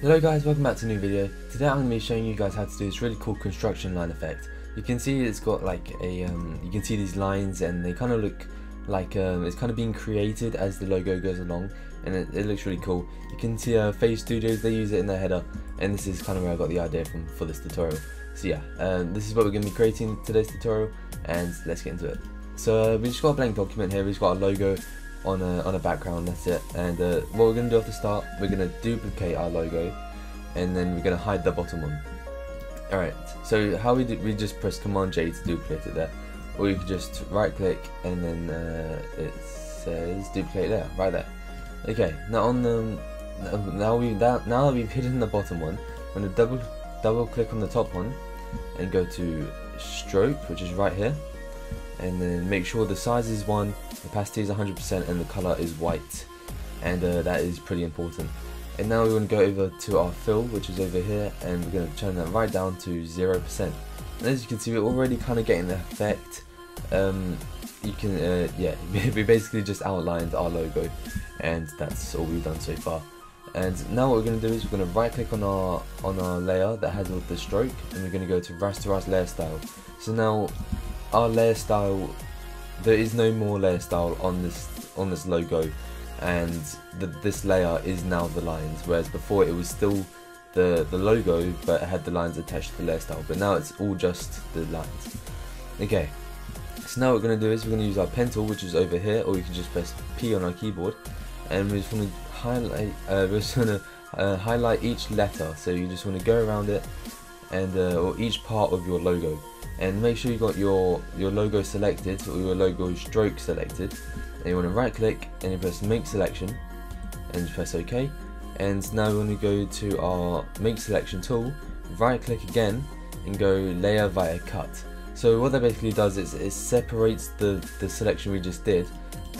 Hello guys, welcome back to a new video. Today I'm going to be showing you guys how to do this really cool construction line effect. You can see it's got like a, you can see these lines and they kind of look like it's kind of being created as the logo goes along, and it looks really cool. You can see Phase Studios, they use it in their header, and this is kind of where I got the idea from for this tutorial. So yeah, this is what we're going to be creating in today's tutorial, and let's get into it. So we just got a blank document here, we've just got a logo on a background, that's it. And what we're going to do off the start, we're going to duplicate our logo, and then we're going to hide the bottom one. Alright, so how we do, we just press Command J to duplicate it there, or you can just right click and then it says duplicate layer right there. Okay, now on the now that we've hidden the bottom one, I'm going to double click on the top one and go to stroke, which is right here, and then make sure the size is 1, opacity is 100%, and the color is white, and that is pretty important. And now we want to go over to our fill, which is over here, and we're going to turn that right down to 0%. And as you can see, we're already kind of getting the effect. You can yeah, we basically just outlined our logo, and that's all we've done so far. And now what we're going to do is we're going to right click on our layer that has the stroke, and we're going to go to rasterize layer style. So now our layer style, there is no more layer style on this logo, and this layer is now the lines, whereas before it was still the logo but it had the lines attached to the layer style, but now it's all just the lines. Okay, so now what we're going to do is we're going to use our pen tool, which is over here, or you can just press P on our keyboard, and we just want to highlight each letter. So you just want to go around it, and or each part of your logo, and make sure you got your logo selected, or your logo stroke selected, and you want to right click and you press make selection and press OK. And now we want to go to our make selection tool, right click again and go layer via cut. So what that basically does is it separates the selection we just did,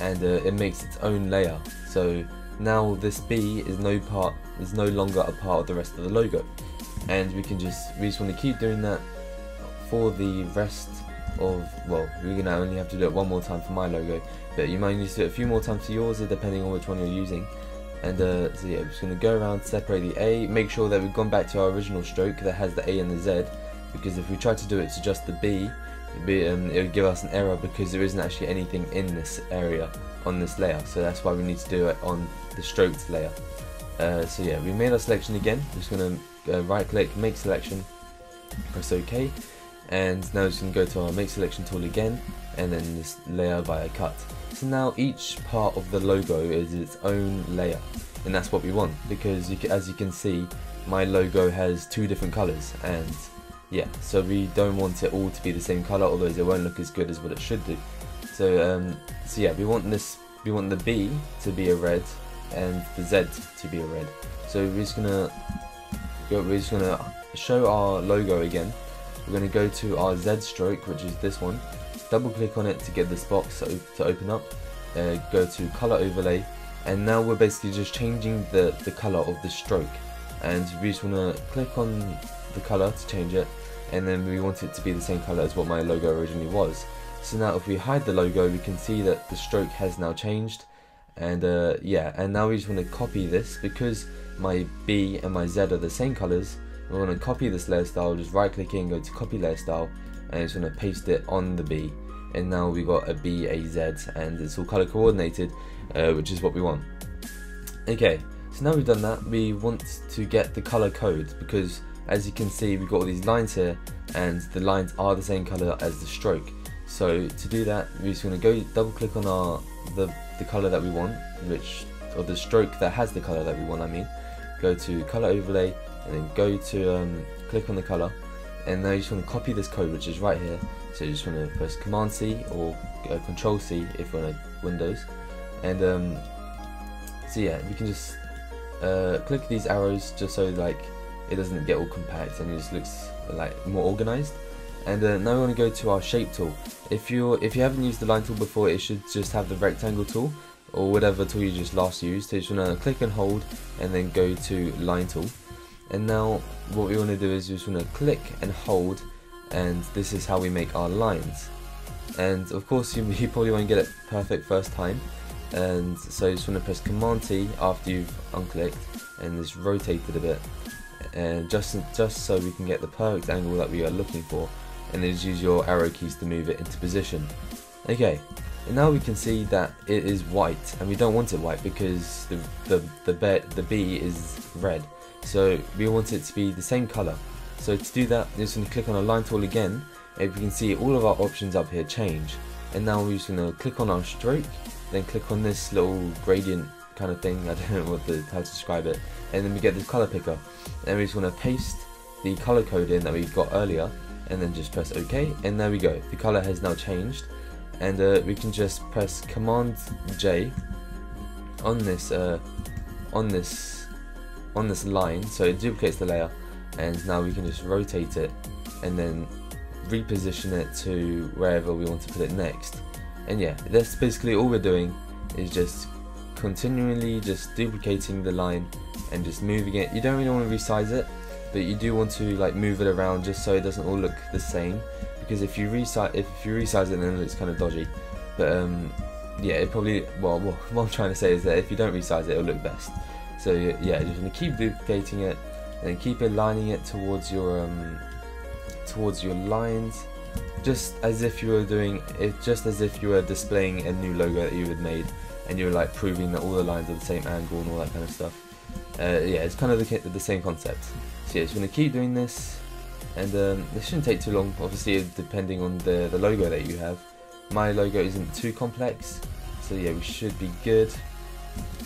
and it makes its own layer. So now this B is no longer a part of the rest of the logo, and we just want to keep doing that for the rest of, well, we're going to only have to do it one more time for my logo, but you might need to do it a few more times for yours, depending on which one you're using. And so yeah, we're just going to go around, separate the A, make sure that we've gone back to our original stroke that has the A and the Z, because if we try to do it to just the B, it would give us an error because there isn't actually anything in this area on this layer. So that's why we need to do it on the stroked layer. So yeah, we made our selection again. We're just going to right click, make selection, press OK, and now we're just going to go to our make selection tool again, and then this layer via cut. So now each part of the logo is its own layer, and that's what we want, because as you can see, my logo has 2 different colors, and yeah, so we don't want it all to be the same color, otherwise it won't look as good as what it should do. So so yeah, we want the B to be a red and the Z to be a red. So we're just gonna show our logo again. We're gonna go to our Z stroke, which is this one. Double click on it to get this box to open up. Go to color overlay, and now we're basically just changing the color of the stroke, and we just want to click on the color to change it, and then we want it to be the same color as what my logo originally was. So now if we hide the logo, we can see that the stroke has now changed, and yeah, and now we just want to copy this, because my B and my Z are the same colors. We're going to copy this layer style, just right clicking, go to copy layer style, and just going to paste it on the B, and now we got a B, a Z, and it's all color coordinated, which is what we want. Okay, so now we've done that, we want to get the color code, because as you can see, we've got all these lines here, and the lines are the same color as the stroke. So to do that, we're just going to go double click on the color that we want, or the stroke that has the color that we want, I mean. Go to color overlay, and then go to click on the color, and now you just want to copy this code, which is right here. So you just want to press Command C or Control C if you're on Windows, and so yeah, you can just click these arrows just so like it doesn't get all compact and it just looks like more organized. And now we want to go to our shape tool. If you haven't used the line tool before, it should just have the rectangle tool or whatever tool you just last used. So you just want to click and hold, and then go to line tool. And now what we want to do is we just want to click and hold, and this is how we make our lines. And of course you probably won't get it perfect first time, and so you just want to press Command T after you've unclicked and just rotate it a bit, and just so we can get the perfect angle that we are looking for, and then just use your arrow keys to move it into position. Okay, and now we can see that it is white, and we don't want it white because the B is red, so we want it to be the same color. So to do that, we're just going to click on a line tool again, and we can see all of our options up here change. And now we're just going to click on our stroke, then click on this little gradient kind of thing, I don't know how to describe it, and then we get this color picker, and we just want to paste the color code in that we got earlier, and then just press OK, and there we go, the color has now changed. And we can just press Command J on this line, so it duplicates the layer, and now we can just rotate it and then reposition it to wherever we want to put it next. And yeah, that's basically all we're doing, is just continually just duplicating the line and just moving it. You don't really want to resize it, but you do want to like move it around just so it doesn't all look the same, because if you resize it, then it looks kind of dodgy. But yeah, it probably, well, what I'm trying to say is that if you don't resize it, it'll look best. So yeah, just want to keep duplicating it, and then keep aligning it towards your lines, just as if you were doing it, just as if you were displaying a new logo that you had made, and you were like proving that all the lines are the same angle and all that kind of stuff. Yeah, it's kind of the same concept. So yeah, just want to keep doing this, and this shouldn't take too long, obviously depending on the logo that you have. My logo isn't too complex, so yeah, we should be good.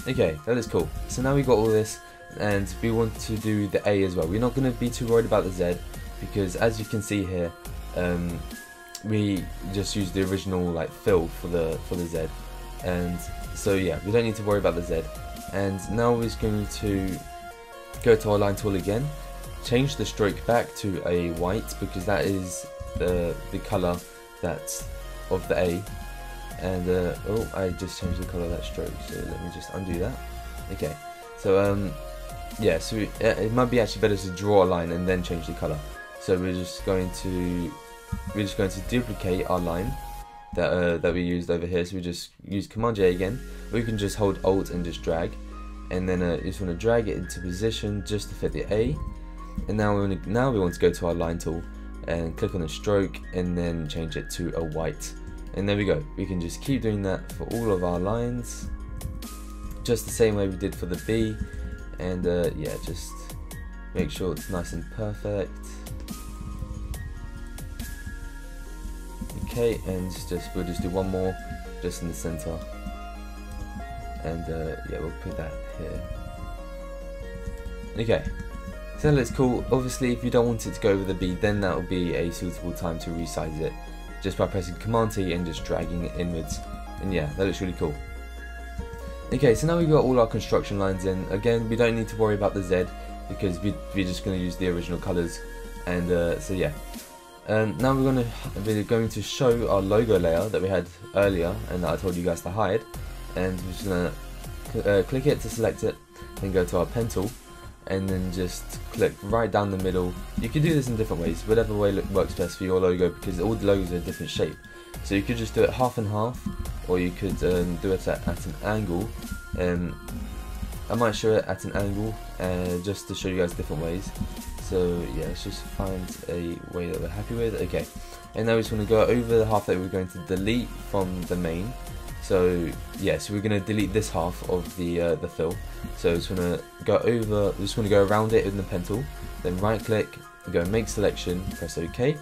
Okay, that is cool. So now we got all this, and we want to do the A as well. We're not going to be too worried about the Z, because as you can see here, we just used the original like fill for the Z, and so yeah, we don't need to worry about the Z. And now we're just going to go to our line tool again, change the stroke back to a white, because that is the color that's of the A. And oh, I just changed the color of that stroke, so let me just undo that. Okay, so yeah, so it might be actually better to draw a line and then change the color. So we're just going to duplicate our line that we used over here. So we just use Command J again. We can just hold Alt and just drag, and then you just want to drag it into position just to fit the A. And now we want to go to our line tool and click on the stroke and then change it to a white. And there we go. We can just keep doing that for all of our lines, just the same way we did for the B. And yeah, just make sure it's nice and perfect. Okay, and we'll just do one more just in the center, and yeah, we'll put that here. Okay, so that looks cool. Obviously, if you don't want it to go over the B, then that will be a suitable time to resize it, just by pressing Command T and just dragging it inwards. And yeah, that looks really cool. Okay, so now we've got all our construction lines in. Again, we don't need to worry about the Z, because we're just going to use the original colors. And so yeah, now we're going to show our logo layer that we had earlier and that I told you guys to hide. And we're just going to click it to select it, then go to our pen tool, and then just click right down the middle. You could do this in different ways, whatever way works best for your logo, because all the logos are a different shape. So you could just do it half and half, or you could do it at an angle. I might show it at an angle just to show you guys different ways. So yeah, let's just find a way that we're happy with. Okay, and now we just want to go over the half that we're going to delete from the main. So yeah, so we're going to delete this half of the fill. So just want to go over, just want to go around it in the pen tool, then right click, go make selection, press OK,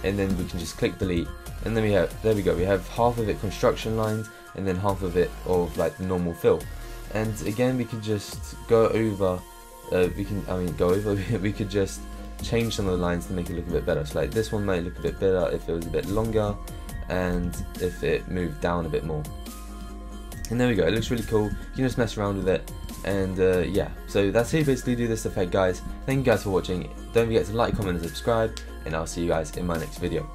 and then we can just click delete. And then there we go, we have half of it construction lines, and then half of it of like the normal fill. And again, we could just go over, we could just change some of the lines to make it look a bit better. So like this one might look a bit better if it was a bit longer, and if it moved down a bit more. And there we go, it looks really cool. You can just mess around with it. And yeah, so that's how you basically do this effect, guys. Thank you guys for watching. Don't forget to like, comment and subscribe, and I'll see you guys in my next video.